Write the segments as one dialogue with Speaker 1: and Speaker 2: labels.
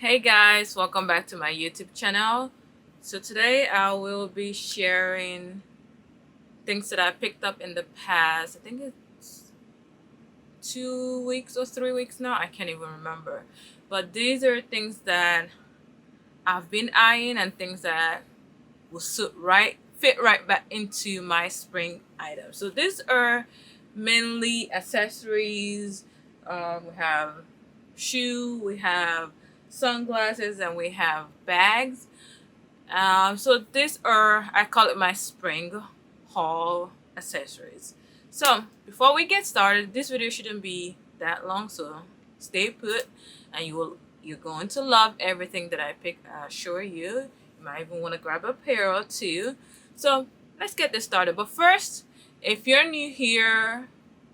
Speaker 1: Hey guys, welcome back to my YouTube channel. So today I will be sharing things that I picked up in the past. I think it's 2 weeks or 3 weeks now. I can't even remember. But these are things that I've been eyeing and things that will fit right back into my spring items. So these are mainly accessories. We have we have sunglasses, and we have bags. So these are, I call it my spring haul accessories. So before we get started, this video shouldn't be that long, so stay put, and you're going to love everything that I pick. I assure you. You might even want to grab a pair or two. So let's get this started. But first, if you're new here,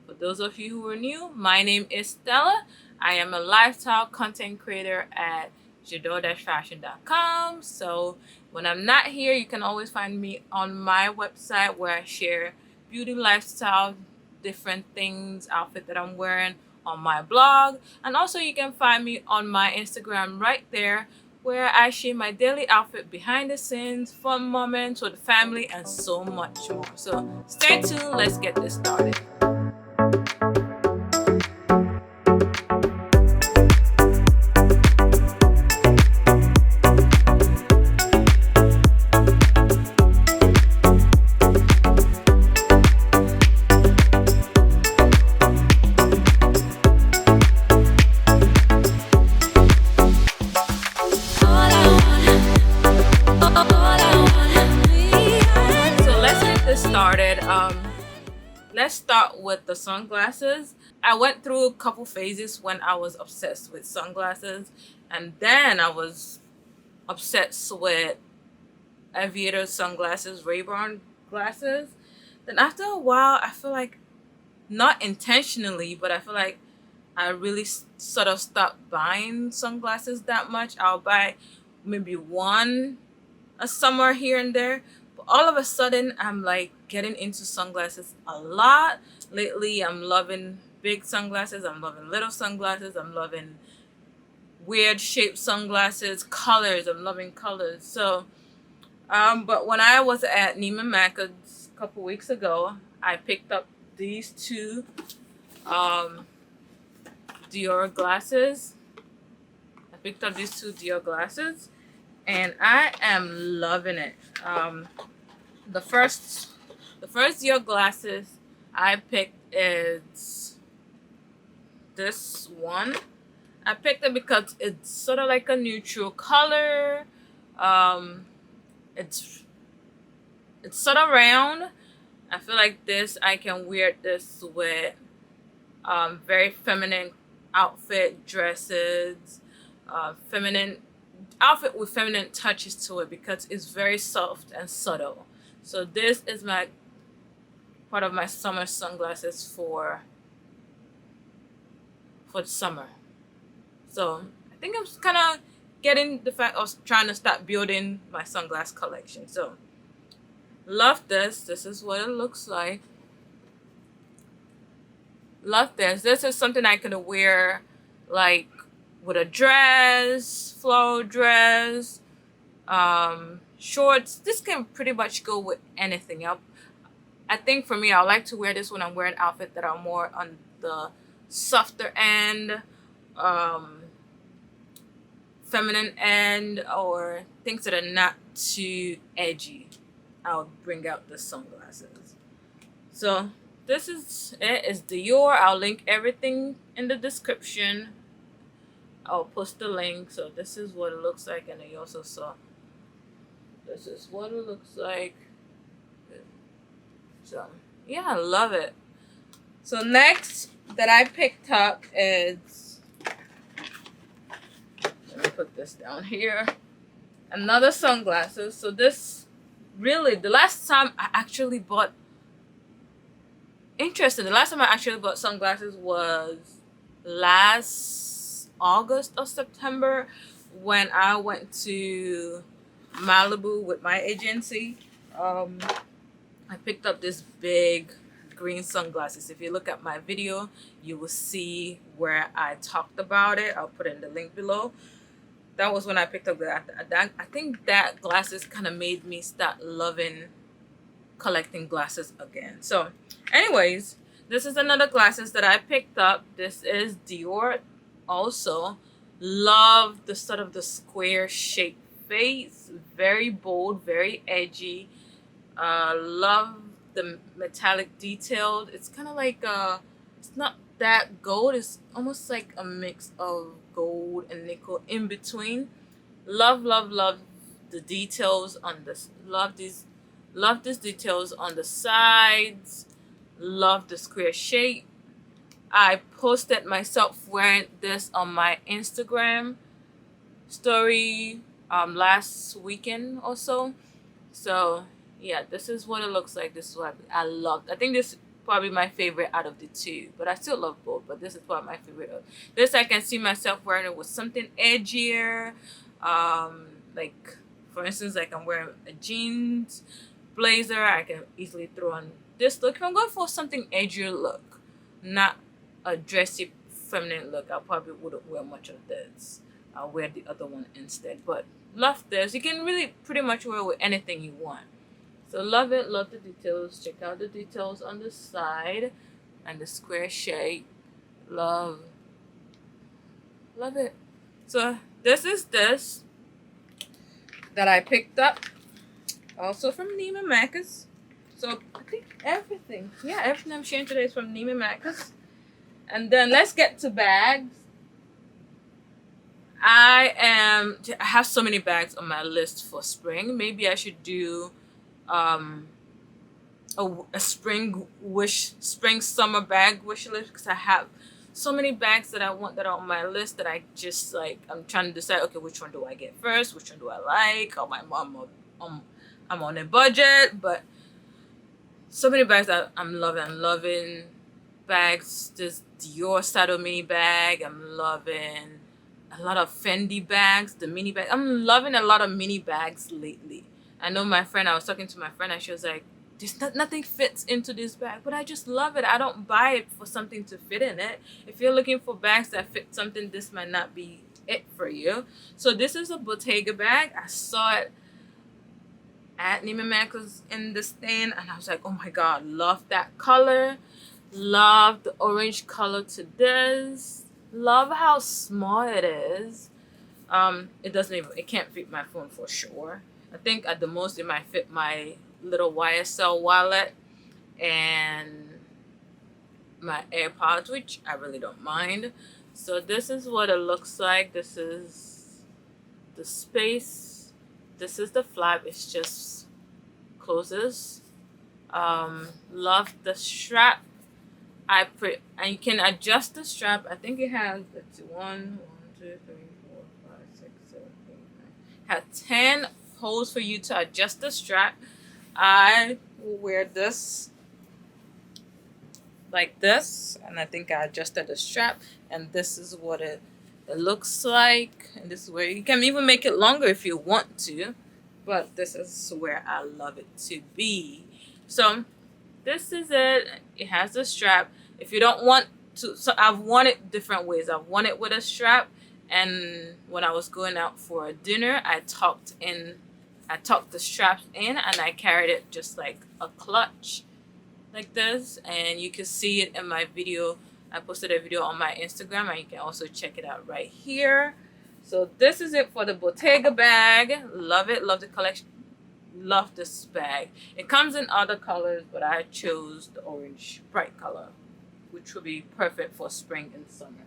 Speaker 1: for those of you who are new, my name is Stella. I am a lifestyle content creator at jador-fashion.com. So when I'm not here, you can always find me on my website where I share beauty, lifestyle, different things, outfit that I'm wearing on my blog. And also you can find me on my Instagram right there where I share my daily outfit, behind the scenes, fun moments with family, and so much more. So stay tuned, let's get this started. Let's start with the sunglasses. I went through a couple phases when I was obsessed with sunglasses, and then I was obsessed with aviator sunglasses, Ray-Ban glasses. Then after a while, I feel like, not intentionally, but I feel like I really sort of stopped buying sunglasses that much. I'll buy maybe one a summer here and there. But all of a sudden, I'm like getting into sunglasses a lot. Lately, I'm loving big sunglasses. I'm loving little sunglasses. I'm loving weird shaped sunglasses, colors. I'm loving colors. So, but when I was at Neiman Marcus a couple weeks ago, I picked up these two Dior glasses. I picked up these two Dior glasses, and I am loving it. The first Dior glasses I picked is this one. I picked it because it's sort of like a neutral color. Um, it's sort of round. I feel like I can wear this with very feminine outfit, dresses, feminine outfit with feminine touches to it because it's very soft and subtle. So this is my part of my summer sunglasses for the summer. So I think I'm kind of getting the fact of trying to start building my sunglass collection. So love this. This is what it looks like. Love this. This is something I could wear like with a dress, floral dress, shorts. This can pretty much go with anything. I think for me, I like to wear this when I'm wearing outfits that are more on the softer end, feminine end, or things that are not too edgy. I'll bring out the sunglasses. So this is it. It's Dior. I'll link everything in the description. I'll post the link. So this is what it looks like, and you also saw. This is what it looks like. So yeah, I love it. So next that I picked up is, let me put this down here. Another sunglasses. So this really, the last time I actually bought. Interesting. The last time I actually bought sunglasses was last August or September when I went to Malibu with my agency. I picked up this big green sunglasses. If you look at my video, you will see where I talked about it. I'll put in the link below. that was when I picked up that. I think that glasses kind of made me start loving collecting glasses again. So anyways, this is another glasses that I picked up. This is Dior. Also love the sort of the square shaped face, very bold, very edgy. Love the metallic detailed. It's kind of like it's not that gold, it's almost like a mix of gold and nickel in between. Love the details on this. Love these details on the sides. Love the square shape. I posted myself wearing this on my Instagram story last weekend or so. So yeah, this is what it looks like. This is what I loved. I think this is probably my favorite out of the two, but I still love both. But this is probably my favorite. This I can see myself wearing it with something edgier, like for instance, like I'm wearing a jeans blazer. I can easily throw on this look. If I'm going for something edgier look, not a dressy feminine look, I probably wouldn't wear much of this. I'll wear the other one instead. But love this. You can really pretty much wear with anything you want. So love it. Love the details. Check out the details on the side and the square shape. Love it. So this is this that I picked up also from Neiman Marcus. So I think everything I'm sharing today is from Neiman Marcus. And then let's get to bags. I have so many bags on my list for spring. Maybe I should do a spring summer bag wish list, because I have so many bags that I want that are on my list that I just like, I'm trying to decide, okay, which one do I get first, which one do I like. Oh, my mom, I'm on a budget, but so many bags that I'm loving bags. This Dior Saddle mini bag, I'm loving a lot of Fendi bags, the mini bag. I'm loving a lot of mini bags lately. I know I was talking to my friend and she was like, nothing fits into this bag, but I just love it. I don't buy it for something to fit in it. If you're looking for bags that fit something, this might not be it for you. So this is a Bottega bag. I saw it at Neiman Marcus in the stand and I was like, oh my God, love that color. Love the orange color to this. Love how small it is. It can't fit my phone for sure. I think at the most it might fit my little YSL wallet and my AirPods, which I really don't mind. So this is what it looks like. This is the space. This is the flap. It's just closes. Love the strap. And you can adjust the strap. I think it has 1, 2, 3, 4, 5, 6, 7, 8, 9. Has 10 holes for you to adjust the strap. I will wear this like this, and I think I adjusted the strap, and this is what it looks like. And this is where you can even make it longer if you want to, but this is where I love it to be. So this is it. It has the strap. If you don't want to, so I've worn it different ways. I've worn it with a strap, and when I was going out for a dinner, I tucked the straps in, and I carried it just like a clutch, like this. And you can see it in my video. I posted a video on my Instagram, and you can also check it out right here. So this is it for the Bottega bag. Love it. Love the collection. Love this bag. It comes in other colors, but I chose the orange bright color, which will be perfect for spring and summer.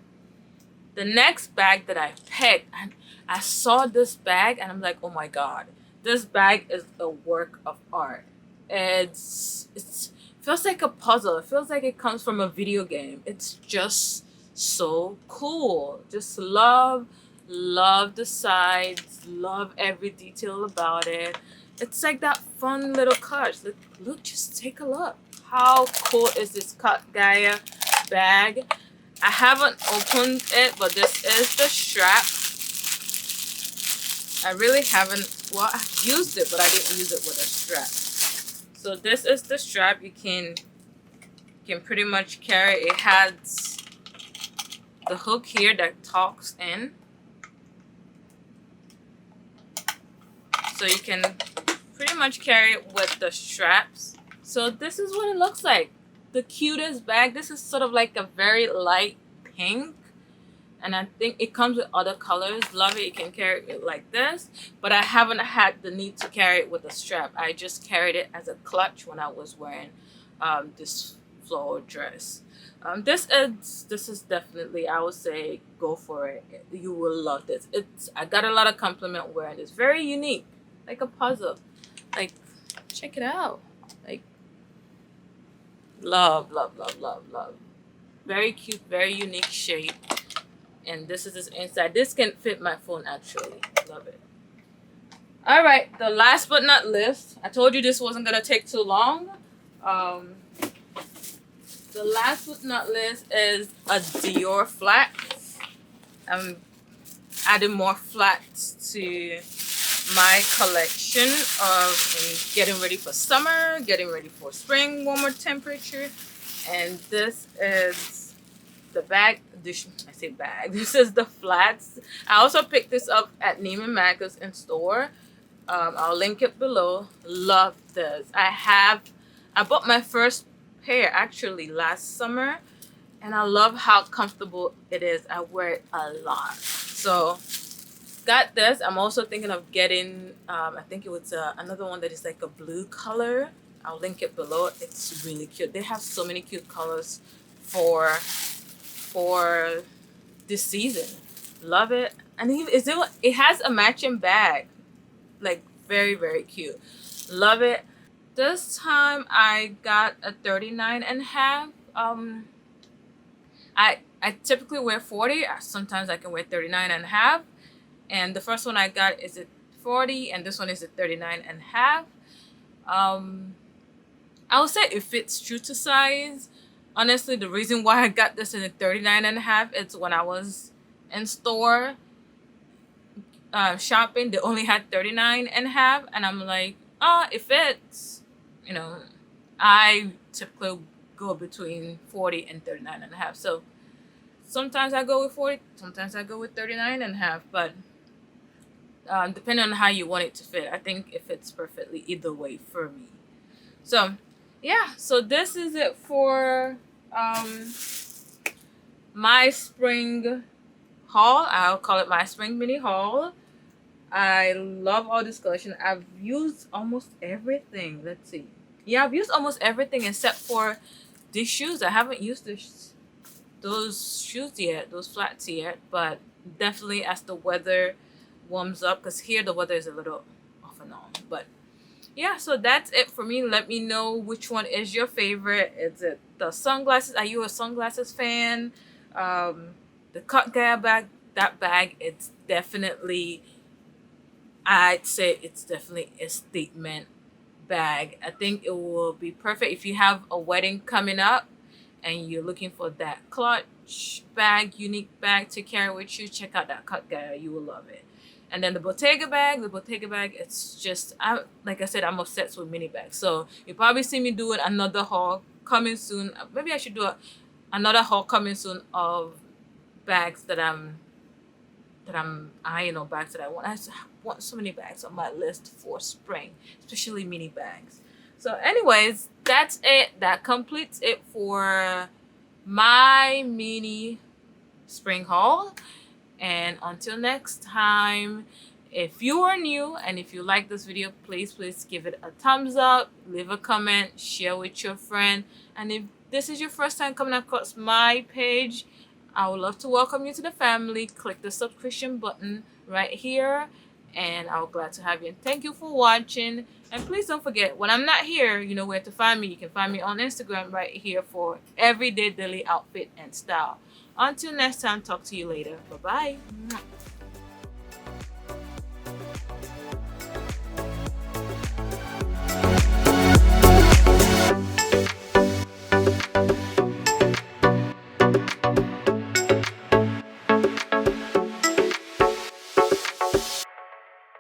Speaker 1: The next bag that I picked, and I saw this bag and I'm like, oh my God, this bag is a work of art. It feels like a puzzle. It feels like it comes from a video game. It's just so cool. Just love the sides, love every detail about it. It's like that fun little clutch. Look, just take a look. How cool is this Gaia bag? I haven't opened it, but this is the strap. I really haven't, well, I've used it, but I didn't use it with a strap. So this is the strap. You can pretty much carry. It has the hook here that tucks in. So you can pretty much carry it with the straps. So this is what it looks like. The cutest bag. This is sort of like a very light pink. And I think it comes with other colors. Love it. You can carry it like this. But I haven't had the need to carry it with a strap. I just carried it as a clutch when I was wearing this floral dress. This is definitely, I would say, go for it. You will love this. I got a lot of compliment wearing this. Very unique, like a puzzle. Like, check it out. Like, love, love, love, love, love. Very cute, very unique shape. And this is this inside. This can fit my phone actually. Love it. All right, the last but not least. I told you this wasn't gonna take too long. The last but not least is a Dior flat. I'm adding more flats to my collection of getting ready for summer, getting ready for spring, warmer temperature. And this is the bag. I say bag. This is the flats. I also picked this up at Neiman Marcus in store. I'll link it below. Love this. I bought my first pair actually last summer, and I love how comfortable it is. I wear it a lot. So got this. I'm also thinking of getting I think it was another one that is like a blue color. I'll link it below. It's really cute. They have so many cute colors for this season. Love it. And it has a matching bag. Like very, very cute. Love it. This time I got a 39.5. I typically wear 40. Sometimes I can wear 39.5. And the first one I got is at 40, and this one is at 39.5. I would say it fits true to size. Honestly, the reason why I got this in a 39.5 is when I was in store shopping, they only had 39.5, and I'm like, it fits. You know, I typically go between 40 and 39.5. So sometimes I go with 40, sometimes I go with 39.5, but depending on how you want it to fit, I think it fits perfectly either way for me. So yeah, so this is it for my spring haul. I'll call it my spring mini haul. I love all this collection. I've used almost everything. Let's see. Yeah, I've used almost everything except for these shoes. I haven't used those shoes yet, those flats yet, but definitely as the weather warms up, because here the weather is a little off and on. But yeah, so that's it for me. Let me know which one is your favorite. Is it the sunglasses? Are you a sunglasses fan? The Gaia bag, that bag, it's definitely, I'd say it's definitely a statement bag. I think it will be perfect if you have a wedding coming up and you're looking for that clutch bag, unique bag to carry with you. Check out that Gaia. You will love it. And then the Bottega bag, it's just, like I said, I'm obsessed with mini bags. So you'll probably see me doing another haul coming soon. Maybe I should do another haul coming soon of bags that I'm eyeing, or bags that I want. I want so many bags on my list for spring, especially mini bags. So anyways, that's it. That completes it for my mini spring haul. And until next time, if you are new and if you like this video, please give it a thumbs up, leave a comment, share with your friend. And if this is your first time coming across my page, I would love to welcome you to the family. Click the subscription button right here, and I'll be glad to have you. And thank you for watching. And please don't forget, when I'm not here, you know where to find me. You can find me on Instagram right here for everyday daily outfit and style. Until next time, talk to you later. Bye-bye.